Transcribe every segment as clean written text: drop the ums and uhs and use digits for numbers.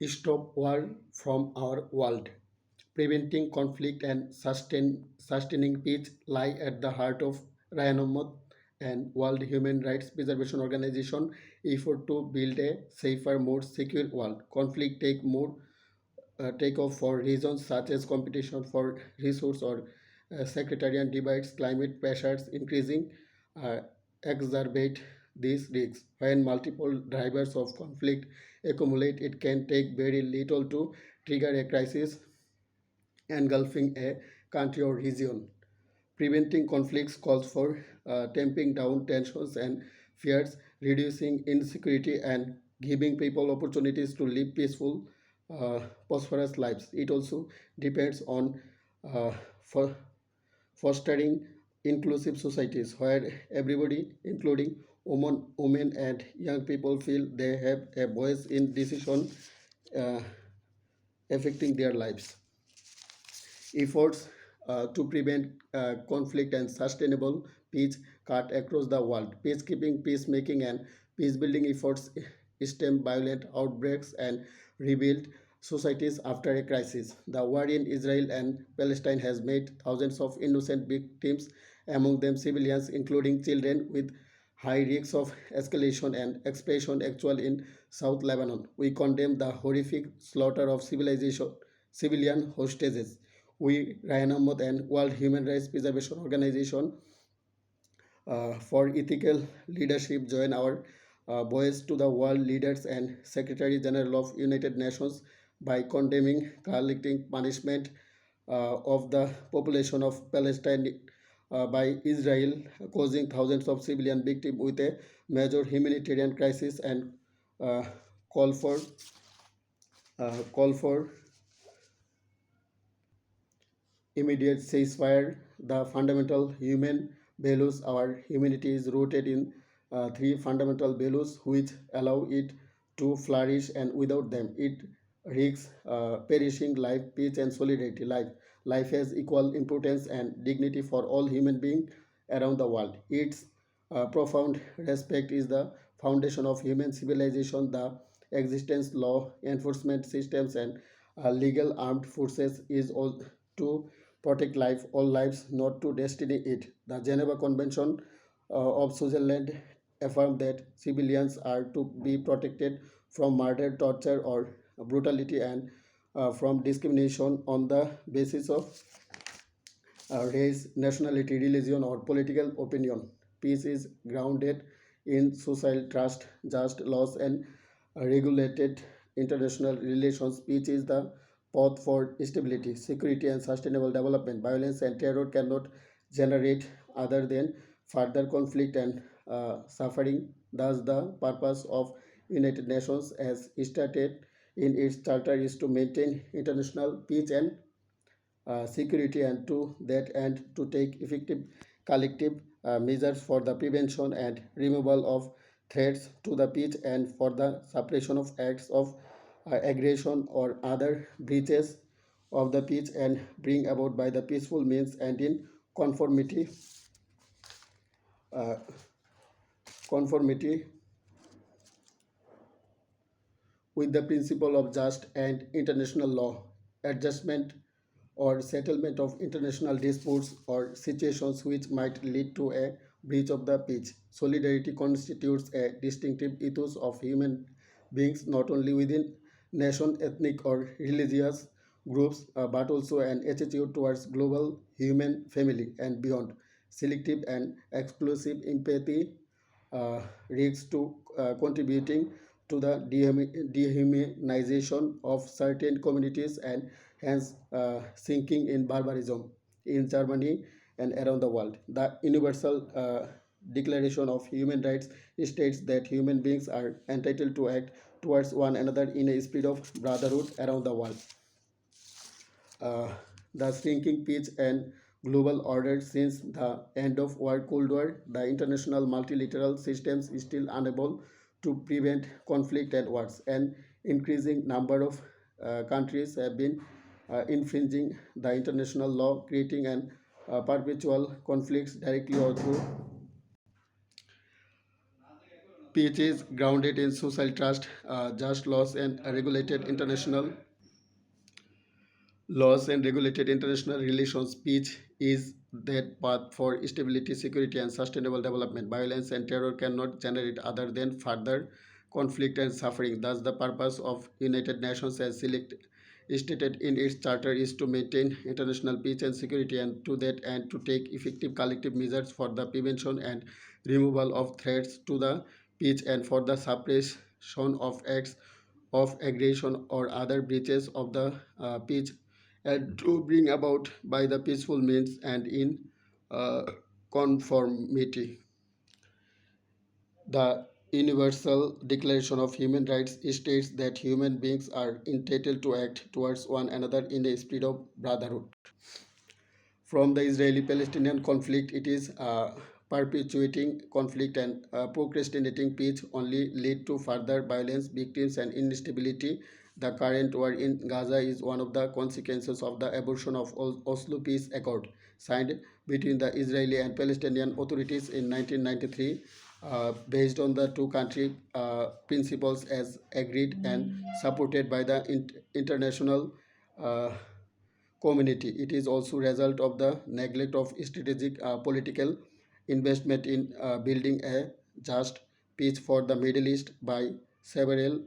stop war from our world. Preventing conflict and sustaining peace lie at the heart of Ryan Ahmad and World Human Rights Preservation Organization effort to build a safer, more secure world. Conflict take off for reasons such as competition for resource or sectarian divides, climate pressures increasing, uh, exacerbate these risks. When multiple drivers of conflict accumulate, it can take very little to trigger a crisis engulfing a country or region. Preventing conflicts calls for tamping down tensions and fears, reducing insecurity, and giving people opportunities to live peaceful, prosperous lives. It also depends on uh, for fostering inclusive societies where everybody, including women and young people, feel they have a voice in decision uh, affecting their lives. Efforts to prevent conflict and sustainable peace cut across the world. Peacekeeping, peacemaking, and peace-building efforts stem violent outbreaks and rebuild societies after a crisis. The war in Israel and Palestine has made thousands of innocent victims, among them civilians, including children, with high risks of escalation and expansion actual in South Lebanon. We condemn the horrific slaughter of civilian hostages. We, Ryan Ahmed and World Human Rights Preservation Organization, for ethical leadership, join our voice to the world leaders and Secretary General of United Nations by condemning collecting punishment of the population of Palestine by Israel, causing thousands of civilian victims with a major humanitarian crisis, and uh, call for call for immediate ceasefire. The fundamental human values, our humanity is rooted in three fundamental values which allow it to flourish, and without them, it risks perishing. Life, peace, and solidarity. Life has equal importance and dignity for all human beings around the world. Its profound respect is the foundation of human civilization. The existence, law enforcement systems, and legal armed forces is all to protect life, all lives, not to destiny it. The Geneva Convention of Switzerland affirmed that civilians are to be protected from murder, torture, or brutality, and from discrimination on the basis of race, nationality, religion, or political opinion. Peace is grounded in social trust, just laws, and regulated international relations. Peace is the path for stability, security, and sustainable development. Violence and terror cannot generate other than further conflict and suffering. Thus, the purpose of United Nations, as stated in its charter, is to maintain international peace and security, and to that end to take effective collective measures for the prevention and removal of threats to the peace and for the suppression of acts of aggression or other breaches of the peace and bring about by the peaceful means and in conformity uh, conformity with the principle of just and international law, adjustment or settlement of international disputes or situations which might lead to a breach of the peace. Solidarity constitutes a distinctive ethos of human beings not only within nation, ethnic, or religious groups, but also an attitude towards global human family and beyond. Selective and exclusive empathy risks to contributing to the dehumanization of certain communities and hence sinking in barbarism in Germany and around the world. The Universal Declaration of Human Rights states that human beings are entitled to act towards one another in a spirit of brotherhood around the world. uh, the shrinking peace and global order. Since the end of World Cold War, the international multilateral systems is still unable to prevent conflict and wars. An increasing number of countries have been infringing the international law, creating an perpetual conflicts directly or through Peace is grounded in social trust, just laws and regulated international relations. Peace is that path for stability, security, and sustainable development. Violence and terror cannot generate other than further conflict and suffering. Thus, the purpose of United Nations as stated in its charter is to maintain international peace and security, and to that and to take effective collective measures for the prevention and removal of threats to the peace and for the suppression of acts of aggression or other breaches of the peace, and to bring about by the peaceful means and in uh, conformity. The Universal Declaration of Human Rights states that human beings are entitled to act towards one another in a spirit of brotherhood. From the Israeli-Palestinian conflict, it is perpetuating conflict and procrastinating peace only lead to further violence, victims, and instability. The current war in Gaza is one of the consequences of the abortion of Oslo Peace Accord, signed between the Israeli and Palestinian authorities in 1993, based on the two-country principles as agreed and supported by the international uh, community. It is also a result of the neglect of strategic political investment in building a just peace for the Middle East by several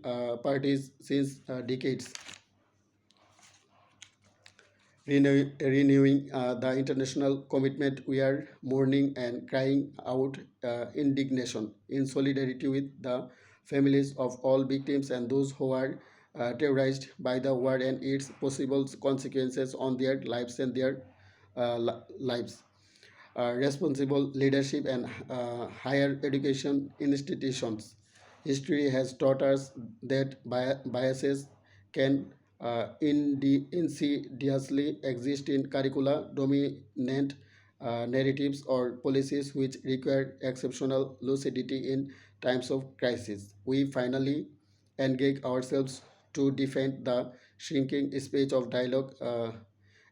parties since decades. Renewing the international commitment, we are mourning and crying out indignation in solidarity with the families of all victims and those who are terrorized by the war and its possible consequences on their lives and their lives. Responsible leadership and higher education institutions. History has taught us that biases can insidiously exist in curricula, dominant narratives, or policies which require exceptional lucidity in times of crisis. We finally engage ourselves to defend the shrinking space of dialogue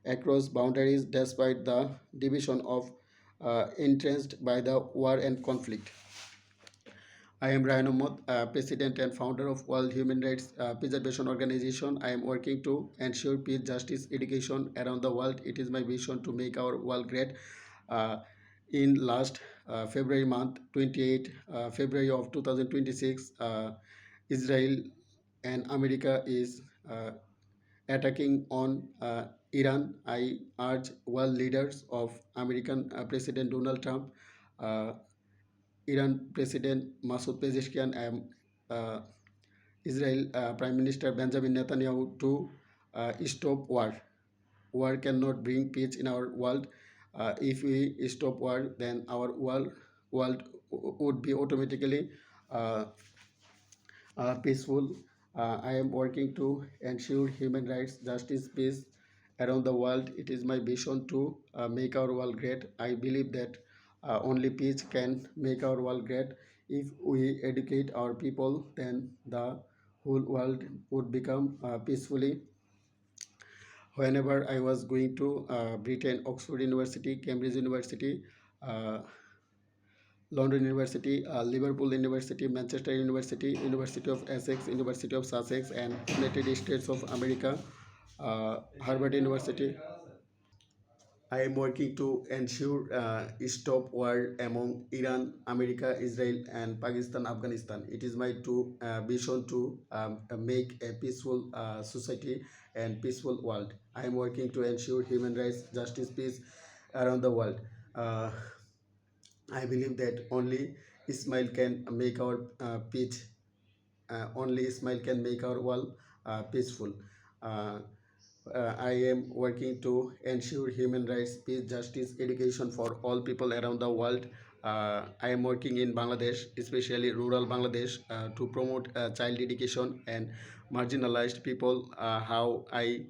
across boundaries despite the division of interest by the war and conflict. I am Ryan Ahmed, President and founder of World Human Rights Preservation Organization. I am working to ensure peace, justice, education around the world. It is my vision to make our world great. Uh, in last February month, 28 February of 2026, Israel and America is attacking on Iran. I urge world leaders of American President Donald Trump, uh, Iran President Masoud Pezeshkian, and Israel Prime Minister Benjamin Netanyahu to stop war. War cannot bring peace in our world. If we stop war, then our world would be automatically uh, peaceful. I am working to ensure human rights, justice, peace around the world. It is my vision to make our world great. I believe that only peace can make our world great. If we educate our people, then the whole world would become peacefully. Whenever I was going to Britain, Oxford University, Cambridge University, uh, London University, Liverpool University, Manchester University, University of Essex, University of Sussex, and United States of America, Harvard University. I am working to ensure stop war among Iran, America, Israel, and Pakistan, Afghanistan. It is my vision to make a peaceful society and peaceful world. I am working to ensure human rights, justice, peace around the world. Uh, I believe that only Ismail can make our peace. Only Ismail can make our world peaceful. Uh, I am working to ensure human rights, peace, justice, education for all people around the world. I am working in Bangladesh, especially rural Bangladesh, to promote child education and marginalized people. How I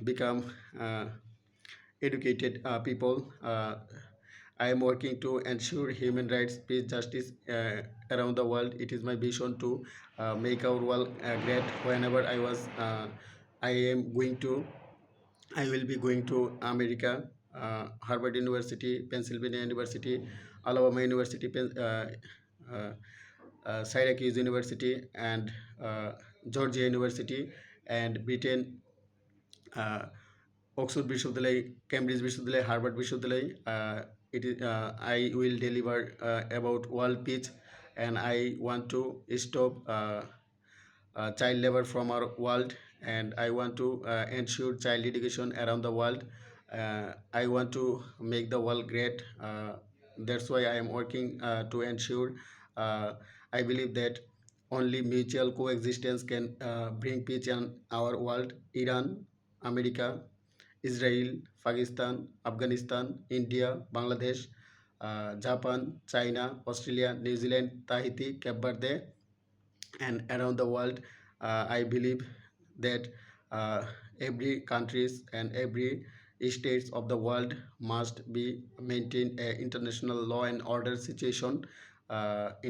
become educated people. I am working to ensure human rights, peace, justice around the world. It is my vision to make our world great. Whenever I am going to, I will be going to America, Harvard University, Pennsylvania University, Alabama University, uh, Syracuse University and Georgia University and Britain, uh, Oxford বিশ্ববিদ্যালয়, Cambridge বিশ্ববিদ্যালয়, Harvard বিশ্ববিদ্যালয়. I will deliver about world peace, and I want to stop child labor from our world, and I want to ensure child education around the world. I want to make the world great. That's why I am working to ensure. Uh, I believe that only mutual coexistence can bring peace in our world. Iran, America, Israel, Pakistan, Afghanistan, India, Bangladesh, Japan, China, Australia, New Zealand, Tahiti, Cape Verde, and around the world. I believe that uh, every countries and every states of the world must be maintain a international law and order situation,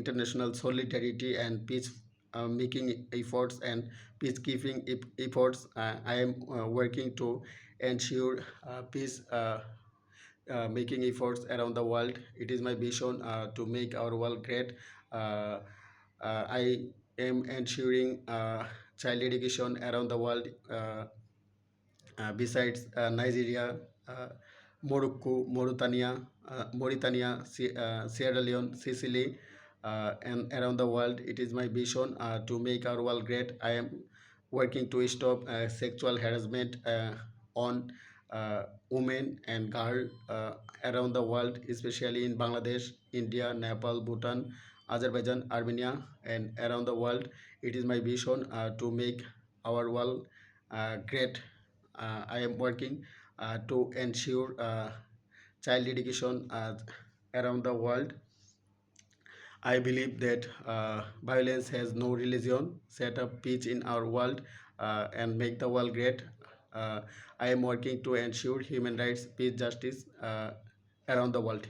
international solidarity and peace making efforts and peacekeeping efforts. I am working to ensure peace making efforts around the world. It is my vision to make our world great. Uh, I am ensuring child education around the world. Besides Nigeria, uh, Morocco, Mauritania, Sierra Leone, Sicily, and around the world, it is my vision to make our world great. I am working to stop sexual harassment on women and girls around the world, especially in Bangladesh, India, Nepal, Bhutan, Azerbaijan, Armenia, and around the world. It is my vision to make our world great. I am working to ensure child education around the world. I believe that violence has no religion. Set up peace in our world and make the world great. Uh, I am working to ensure human rights, peace, justice around the world.